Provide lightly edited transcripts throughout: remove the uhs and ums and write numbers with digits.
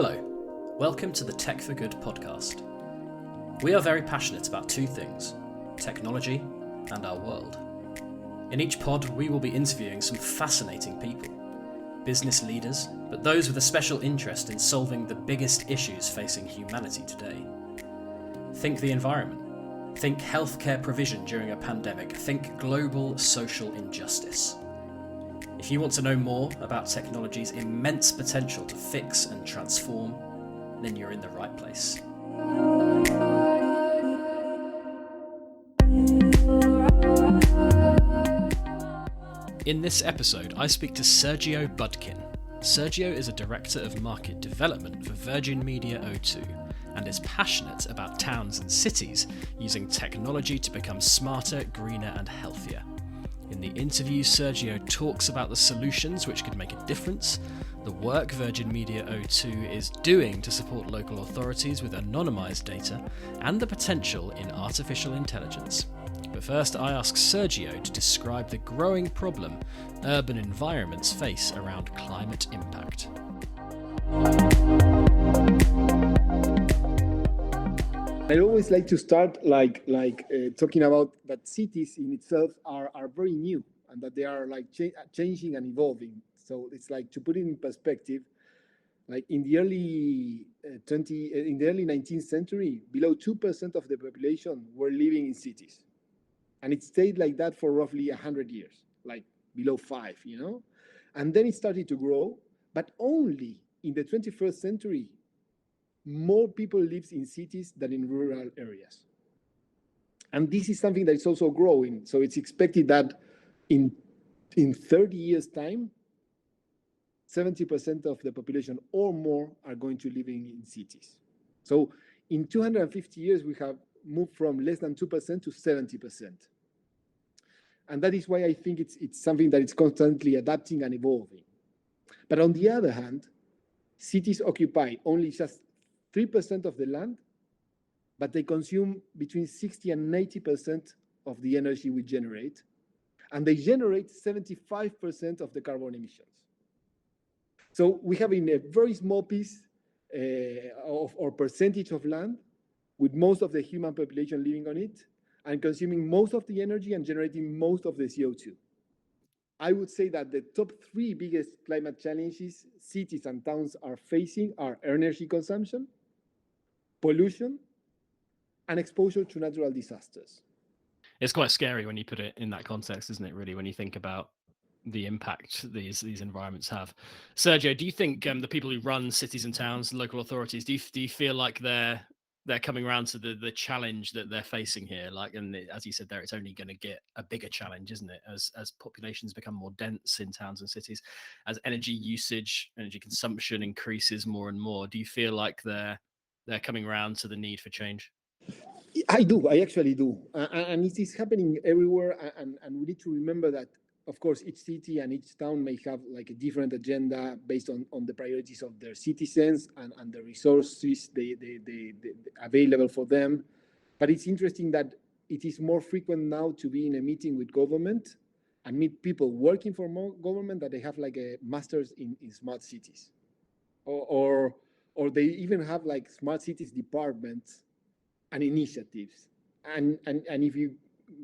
Hello, welcome to the Tech for Good podcast. We are very passionate about two things, technology and our world. In each pod, we will be interviewing some fascinating people, business leaders, but those with a special interest in solving the biggest issues facing humanity today. Think the environment, think healthcare provision during a pandemic, think global social injustice. If you want to know more about technology's immense potential to fix and transform, then you're in the right place. In this episode, I speak to Sergio Budkin. Sergio is a director of market development for Virgin Media O2 and is passionate about towns and cities using technology to become smarter, greener and healthier. In the interview, Sergio talks about the solutions which could make a difference, the work Virgin Media O2 is doing to support local authorities with anonymised data, and the potential in artificial intelligence. But first, I ask Sergio to describe the growing problem urban environments face around climate impact. I always like to start talking about that cities in itself are very new and that they are changing and evolving. So it's like, to put it in perspective, like in the early 19th century, below 2% of the population were living in cities, and it stayed like that for roughly 100 years, like below 5, and then it started to grow, but only in the 21st century. More people live in cities than in rural areas. And this is something that is also growing. So it's expected that in 30 years' time, 70% of the population or more are going to live in cities. So in 250 years, we have moved from less than 2% to 70%. And that is why I think it's something that is constantly adapting and evolving. But on the other hand, cities occupy only just 3% of the land, but they consume between 60 and 90% of the energy we generate, and they generate 75% of the carbon emissions. So we have in a very small piece or percentage of land, with most of the human population living on it, and consuming most of the energy and generating most of the CO2. I would say that the top 3 biggest climate challenges cities and towns are facing are energy consumption, pollution, and exposure to natural disasters. It's quite scary when you put it in that context, isn't it, really, when you think about the impact these environments have. Sergio, do you think the people who run cities and towns, local authorities, do you feel like they're coming around to the challenge that they're facing here? And as you said there, it's only going to get a bigger challenge, isn't it, as populations become more dense in towns and cities, as energy usage, energy consumption increases more and more. Do you feel like they're coming around to the need for change? I actually do. And it is happening everywhere. And we need to remember that, of course, each city and each town may have like a different agenda based on the priorities of their citizens and the resources they available for them. But it's interesting that it is more frequent now to be in a meeting with government and meet people working for government that they have like a master's in smart cities. Or they even have like smart cities departments and initiatives. And if you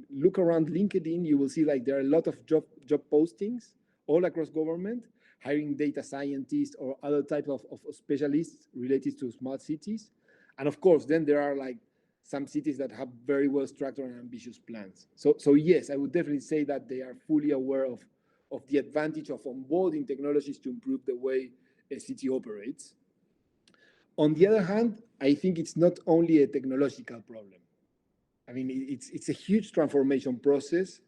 look around LinkedIn, you will see like there are a lot of job postings all across government, hiring data scientists or other type of specialists related to smart cities. And of course, then there are like some cities that have very well structured and ambitious plans. So yes, I would definitely say that they are fully aware of the advantage of onboarding technologies to improve the way a city operates. On the other hand, I think it's not only a technological problem. I mean, it's a huge transformation process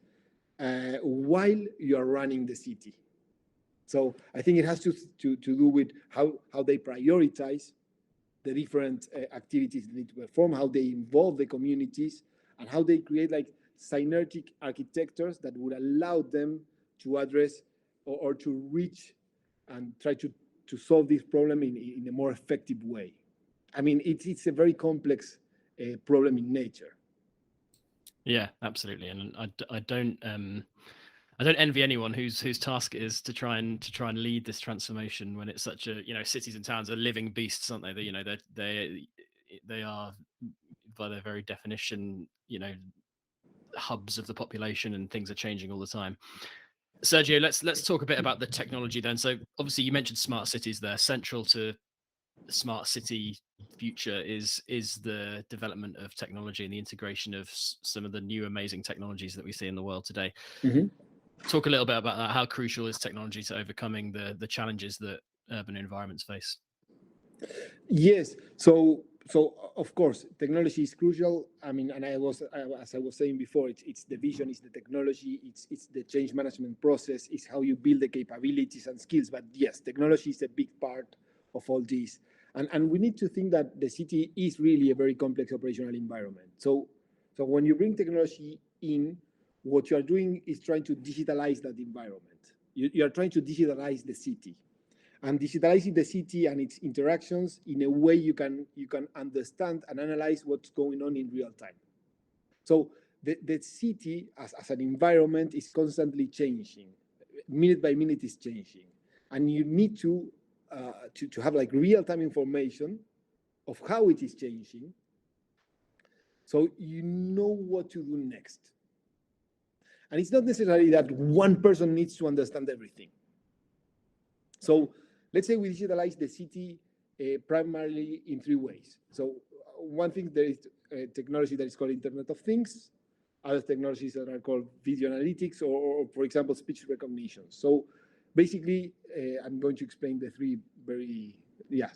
while you are running the city. So I think it has to do with how they prioritize the different activities they need to perform, how they involve the communities, and how they create like synergetic architectures that would allow them to address or to reach and try to solve this problem in a more effective way. I mean, it's a very complex problem in nature. Yeah, absolutely. And I don't I don't envy anyone whose task it is to try and lead this transformation when it's such a, cities and towns are living beasts, aren't they? They are, by their very definition, hubs of the population, and things are changing all the time. Sergio, let's talk a bit about the technology then. So obviously you mentioned smart cities there. Central to the smart city future is the development of technology and the integration of some of the new amazing technologies that we see in the world today. Mm-hmm. Talk a little bit about that. How crucial is technology to overcoming the challenges that urban environments face? Yes. So of course, technology is crucial. I mean, and as I was saying before, it's the vision, it's the technology, it's the change management process, it's how you build the capabilities and skills. But yes, technology is a big part of all this. And we need to think that the city is really a very complex operational environment. So when you bring technology in, what you are doing is trying to digitalize that environment. You are trying to digitalize the city. And digitalizing the city and its interactions in a way you can understand and analyze what's going on in real time. So the city as an environment is constantly changing, minute by minute is changing, and you need to have like real time information of how it is changing, so you know what to do next. And it's not necessarily that one person needs to understand everything. So let's say we digitalize the city primarily in three ways. So one thing, there is technology that is called Internet of Things, other technologies that are called video analytics, or for example, speech recognition. So basically, I'm going to explain the three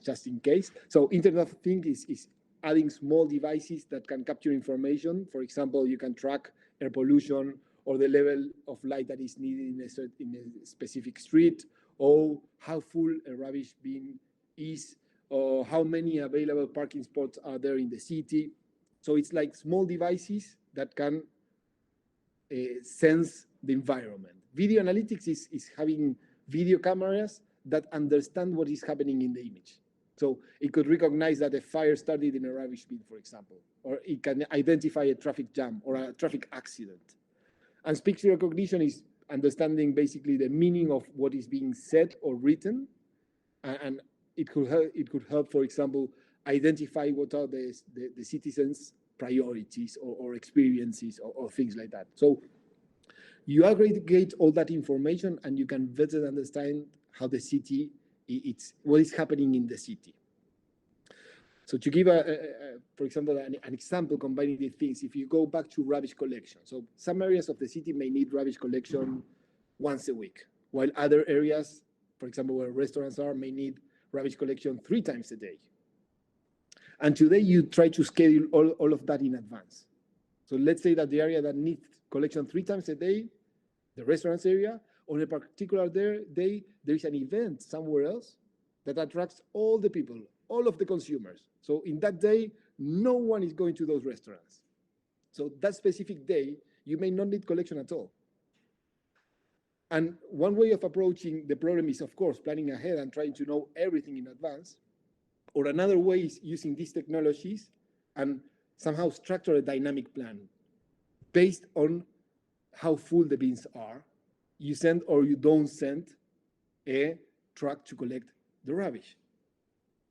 just in case. So Internet of Things is adding small devices that can capture information. For example, you can track air pollution or the level of light that is needed in a specific street, or how full a rubbish bin is, or how many available parking spots are there in the city. So it's like small devices that can sense the environment. Video analytics is having video cameras that understand what is happening in the image. So it could recognize that a fire started in a rubbish bin, for example, or it can identify a traffic jam or a traffic accident. And speech recognition is understanding basically the meaning of what is being said or written, and it could help, for example, identify what are the citizens' priorities or experiences or things like that. So you aggregate all that information and you can better understand how the city, what is happening in the city. So to give for example, an example combining these things, if you go back to rubbish collection, so some areas of the city may need rubbish collection once a week, while other areas, for example, where restaurants are, may need rubbish collection 3 times a day. And today you try to schedule all of that in advance. So let's say that the area that needs collection 3 times a day, the restaurants area, on a particular day, there is an event somewhere else that attracts all the people, all of the consumers. So in that day, no one is going to those restaurants. So that specific day, you may not need collection at all. And one way of approaching the problem is, of course, planning ahead and trying to know everything in advance. Or another way is using these technologies and somehow structure a dynamic plan based on how full the bins are. You send or you don't send a truck to collect the rubbish.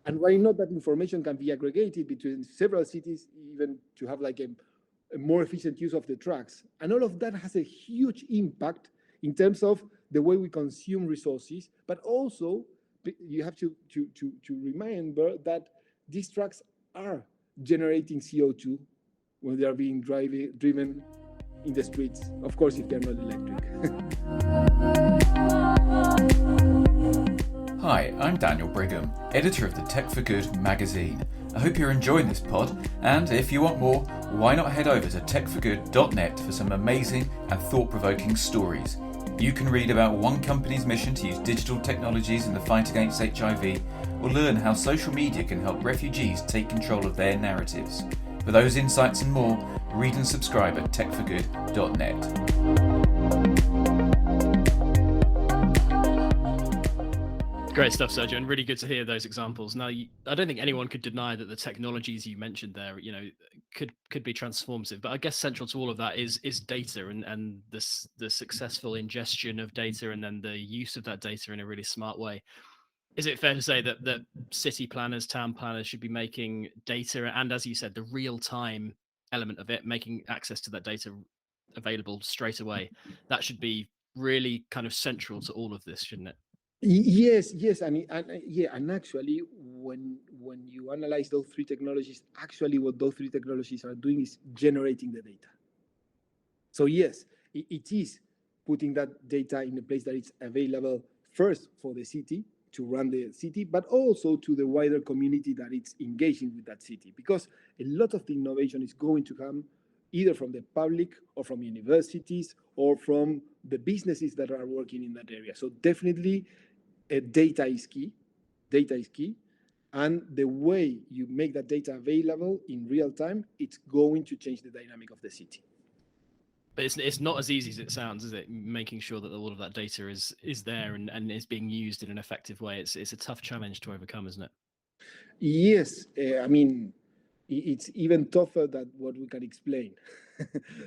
And why not that information can be aggregated between several cities, even to have like a more efficient use of the trucks. And all of that has a huge impact in terms of the way we consume resources, but also you have to remember that these trucks are generating CO2 when they are being driven in the streets, of course, if they're not electric. Hi, I'm Daniel Brigham, editor of the Tech for Good magazine. I hope you're enjoying this pod, and if you want more, why not head over to techforgood.net for some amazing and thought-provoking stories. You can read about one company's mission to use digital technologies in the fight against HIV, or learn how social media can help refugees take control of their narratives. For those insights and more, read and subscribe at techforgood.net. Great stuff, Sergio, and really good to hear those examples. Now, I don't think anyone could deny that the technologies you mentioned there, could be transformative. But I guess central to all of that is data and the successful ingestion of data and then the use of that data in a really smart way. Is it fair to say that city planners, town planners should be making data and, as you said, the real-time element of it, making access to that data available straight away, that should be really kind of central to all of this, shouldn't it? Yes, and actually, when you analyze those three technologies, actually what those three technologies are doing is generating the data. So yes, it is putting that data in a place that it's available first for the city to run the city, but also to the wider community that it's engaging with that city, because a lot of the innovation is going to come either from the public or from universities or from the businesses that are working in that area. So definitely data is key. And the way you make that data available in real time, it's going to change the dynamic of the city. But it's not as easy as it sounds, is it? Making sure that all of that data is there and is being used in an effective way. It's a tough challenge to overcome, isn't it? Yes, I mean, it's even tougher than what we can explain,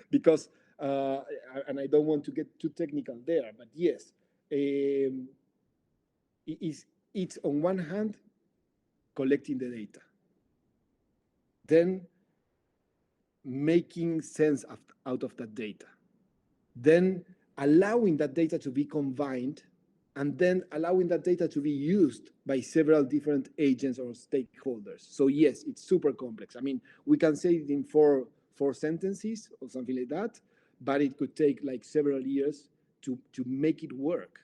because and I don't want to get too technical there, but yes, it's on one hand collecting the data, then making sense out of that data, then allowing that data to be combined, and then allowing that data to be used by several different agents or stakeholders. So yes, it's super complex. I mean, we can say it in four sentences or something like that, but it could take like several years to make it work.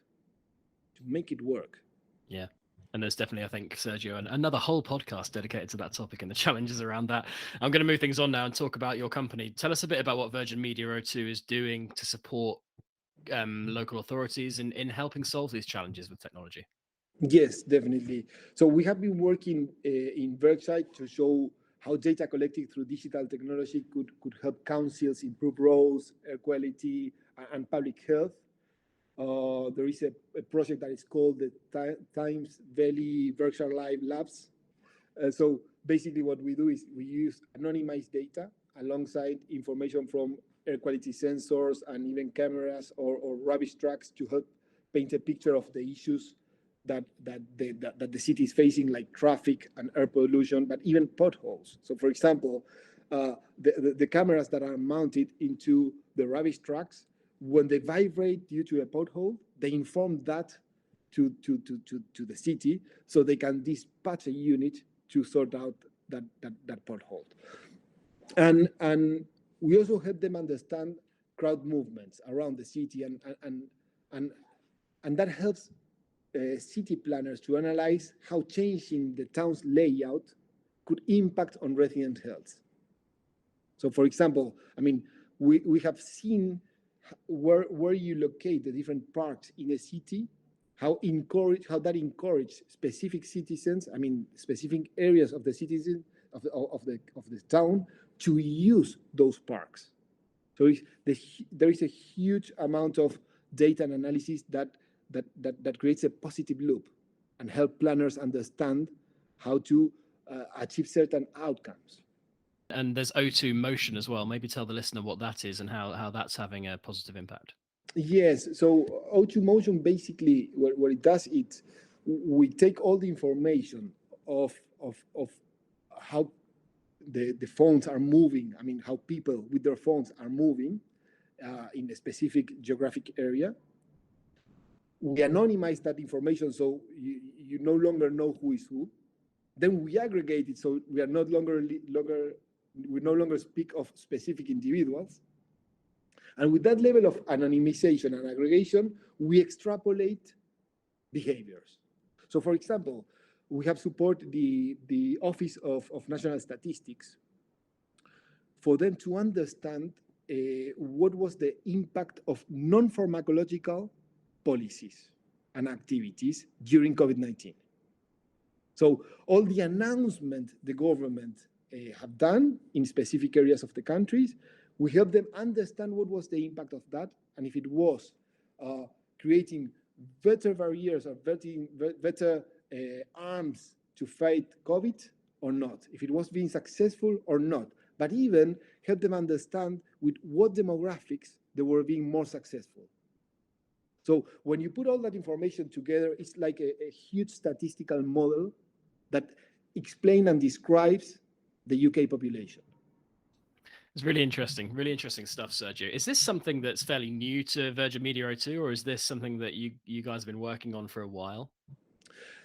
Yeah. And there's definitely, I think, Sergio, another whole podcast dedicated to that topic and the challenges around that. I'm going to move things on now and talk about your company. Tell us a bit about what Virgin Media O2 is doing to support local authorities in helping solve these challenges with technology. Yes, definitely. So we have been working in Berkshire to show how data collected through digital technology could help councils improve roads, air quality, and public health. There is a project that is called the Thames Valley Berkshire Live Labs. So basically what we do is we use anonymized data alongside information from air quality sensors and even cameras or rubbish trucks to help paint a picture of the issues that the city is facing, like traffic and air pollution, but even potholes. So for example, the cameras that are mounted into the rubbish trucks, when they vibrate due to a pothole, they inform that to the city, so they can dispatch a unit to sort out that pothole. And we also help them understand crowd movements around the city, and that helps city planners to analyze how changing the town's layout could impact on resident health. So for example, I mean, we have seen where you locate the different parks in a city, how that encourage specific citizens, I mean, specific areas of the citizen of the town to use those parks. So there is a huge amount of data and analysis that creates a positive loop and help planners understand how to achieve certain outcomes. And there's O2 Motion as well. Maybe tell the listener what that is and how that's having a positive impact. Yes, so O2 Motion basically what it does, we take all the information of how the phones are moving. I mean, how people with their phones are moving in a specific geographic area. We anonymize that information, so you no longer know who is who. Then we aggregate it, so we no longer speak of specific individuals. And with that level of anonymization and aggregation, we extrapolate behaviors. So for example, we have supported the Office of National Statistics for them to understand what was the impact of non-pharmacological policies and activities during COVID-19. So all the announcements the government have done in specific areas of the countries, we help them understand what was the impact of that, and if it was creating better barriers or better arms to fight COVID or not, if it was being successful or not, but even help them understand with what demographics they were being more successful. So when you put all that information together, it's like a huge statistical model that explains and describes the UK population. It's really interesting stuff, Sergio. Is this something that's fairly new to Virgin Media O2, or is this something that you guys have been working on for a while?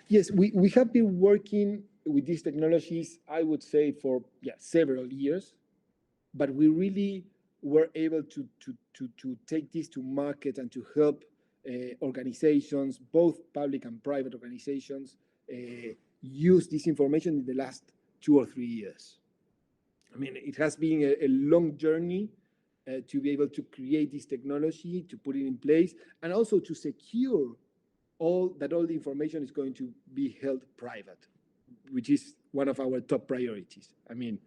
Yes, we have been working with these technologies, I would say, for several years, but we really were able to take this to market and to help organizations, both public and private organizations, use this information in the last 2 or 3 years. I mean, it has been a long journey to be able to create this technology, to put it in place, and also to secure all the information is going to be held private, which is one of our top priorities. I mean,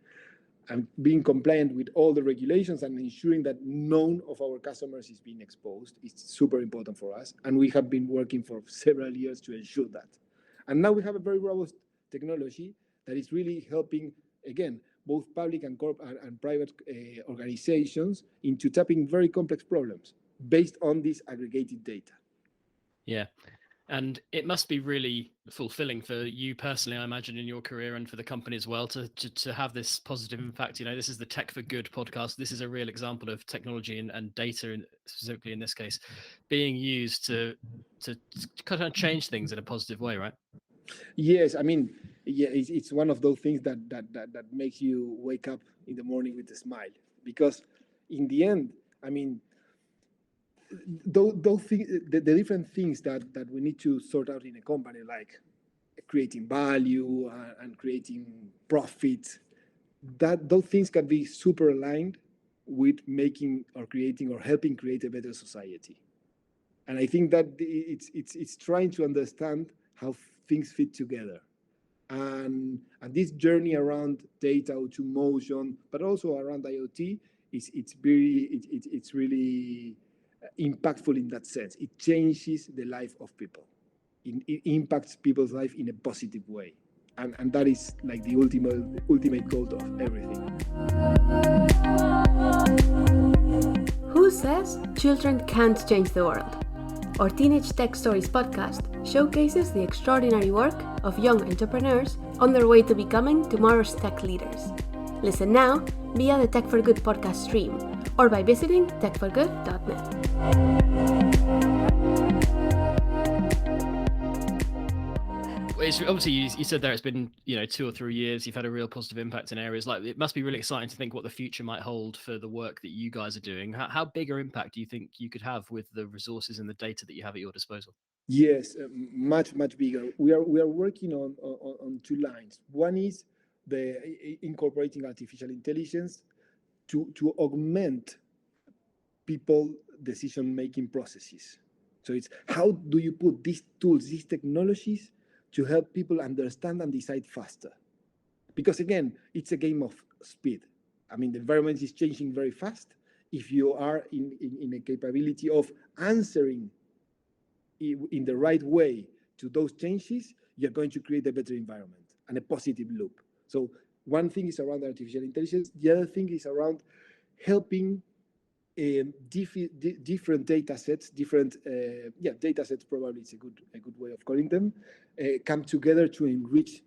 and being compliant with all the regulations and ensuring that none of our customers is being exposed is super important for us. And we have been working for several years to ensure that. And now we have a very robust technology that is really helping, again, both public and private organizations into tapping very complex problems based on this aggregated data. Yeah. And it must be really fulfilling for you personally, I imagine, in your career and for the company as well, to have this positive impact. You know, this is the Tech for Good podcast. This is a real example of technology and data, specifically in this case, being used to kind of change things in a positive way, right? Yes, I mean, yeah, it's one of those things that makes you wake up in the morning with a smile, because in the end, I mean, those things, the different things that we need to sort out in a company, like creating value and creating profit, that those things can be super aligned with making or creating or helping create a better society. And I think that it's trying to understand how things fit together. And this journey around data, automation, but also around IoT, it's really impactful in that sense. It changes the life of people. It impacts people's life in a positive way. And that is like the ultimate goal of everything. Who says children can't change the world? Our Teenage Tech Stories podcast showcases the extraordinary work of young entrepreneurs on their way to becoming tomorrow's tech leaders. Listen now via the Tech for Good podcast stream or by visiting techforgood.net. Obviously, you said there it's been 2 or 3 years. You've had a real positive impact in areas like it must be really exciting to think what the future might hold for the work that you guys are doing. How big an impact do you think you could have with the resources and the data that you have at your disposal? Yes, much bigger. We are working on 2 lines. One is the incorporating artificial intelligence to augment people decision-making processes. So it's how do you put these tools, these technologies to help people understand and decide faster? Because again, it's a game of speed. I mean, the environment is changing very fast. If you are in a capability of answering in the right way to those changes, you're going to create a better environment and a positive loop. So one thing is around artificial intelligence. The other thing is around helping different data sets, data sets probably is a good way of calling them, come together to enrich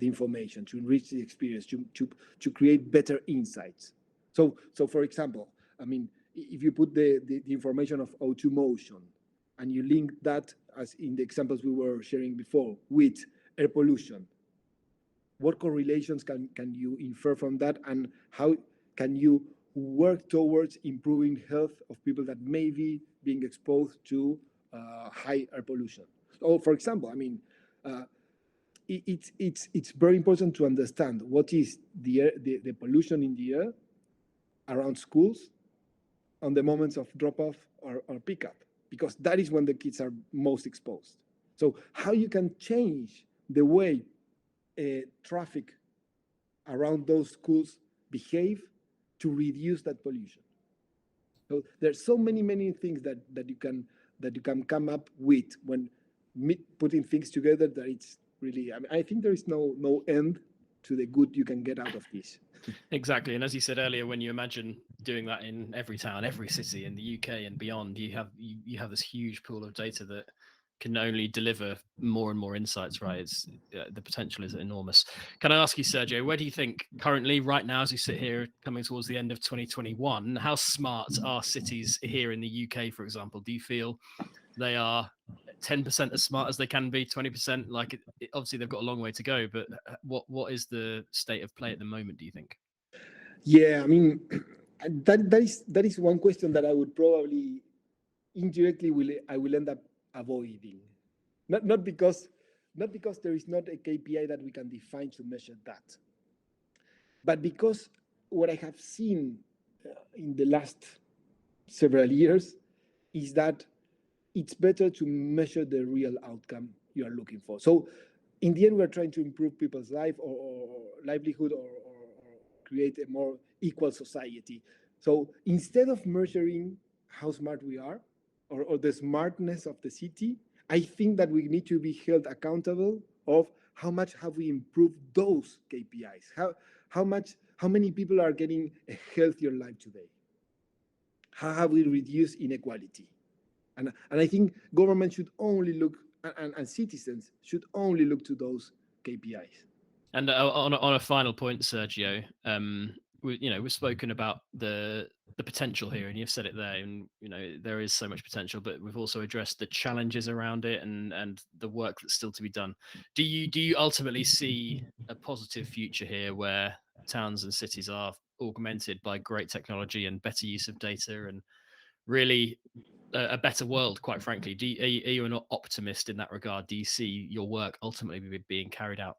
the information, to enrich the experience, to create better insights. So for example, I mean, if you put the information of O2 motion and you link that, as in the examples we were sharing before, with air pollution, what correlations can you infer from that, and how can you work towards improving health of people that may be being exposed to high air pollution? So, for example, I mean, it's very important to understand what is the pollution in the air around schools on the moments of drop-off or pickup, because that is when the kids are most exposed. So how you can change the way traffic around those schools behave to reduce that pollution. So there's so many things that you can that you can come up with when putting things together, that it's really, I think there is no end to the good you can get out of this. Exactly. And as you said earlier, when you imagine doing that in every town, every city in the UK and beyond, you have this huge pool of data that can only deliver more and more insights, right? It's the potential is enormous. Can I ask you, Sergio, where do you think currently, right now, as we sit here coming towards the end of 2021, how smart are cities here in the UK, for example? Do you feel they are 10% as smart as they can be, 20%? Like, obviously they've got a long way to go, but what is the state of play at the moment, do you think? Yeah, I mean, that is one question that I would probably indirectly I will end up avoiding. Not because there is not a KPI that we can define to measure that, but because what I have seen in the last several years is that it's better to measure the real outcome you are looking for. So in the end, we're trying to improve people's life or livelihood or create a more equal society. So instead of measuring how smart we are or the smartness of the city, I think that we need to be held accountable of how much have we improved those KPIs, how many people are getting a healthier life today, how have we reduced inequality. And I think government should only look, and citizens should only look to those KPIs. And on a final point, Sergio, we've spoken about the potential here, and you've said it there, and there is so much potential, but we've also addressed the challenges around it and the work that's still to be done. Do you ultimately see a positive future here where towns and cities are augmented by great technology and better use of data and really a better world, quite frankly? Are you an optimist in that regard? Do you see your work ultimately being carried out?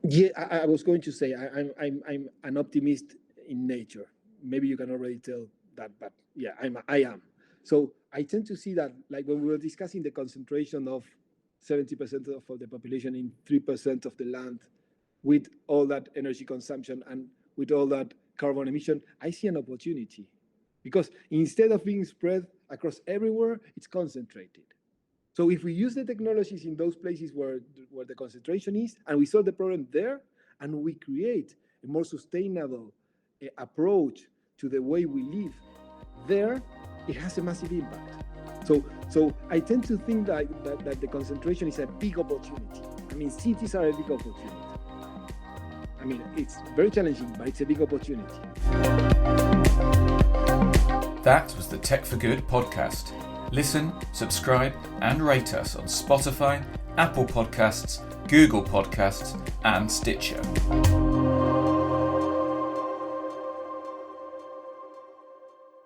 Yeah, I was going to say I'm an optimist in nature. Maybe you can already tell that, but yeah, I am. So I tend to see that, like when we were discussing the concentration of 70% of the population in 3% of the land, with all that energy consumption and with all that carbon emission, I see an opportunity, because instead of being spread across everywhere, it's concentrated. So if we use the technologies in those places where the concentration is, and we solve the problem there, and we create a more sustainable approach to the way we live there, it has a massive impact. So I tend to think that the concentration is a big opportunity. I mean, cities are a big opportunity. I mean, it's very challenging, but it's a big opportunity. That was the Tech for Good podcast. Listen, subscribe, and rate us on Spotify, Apple Podcasts, Google Podcasts, and Stitcher.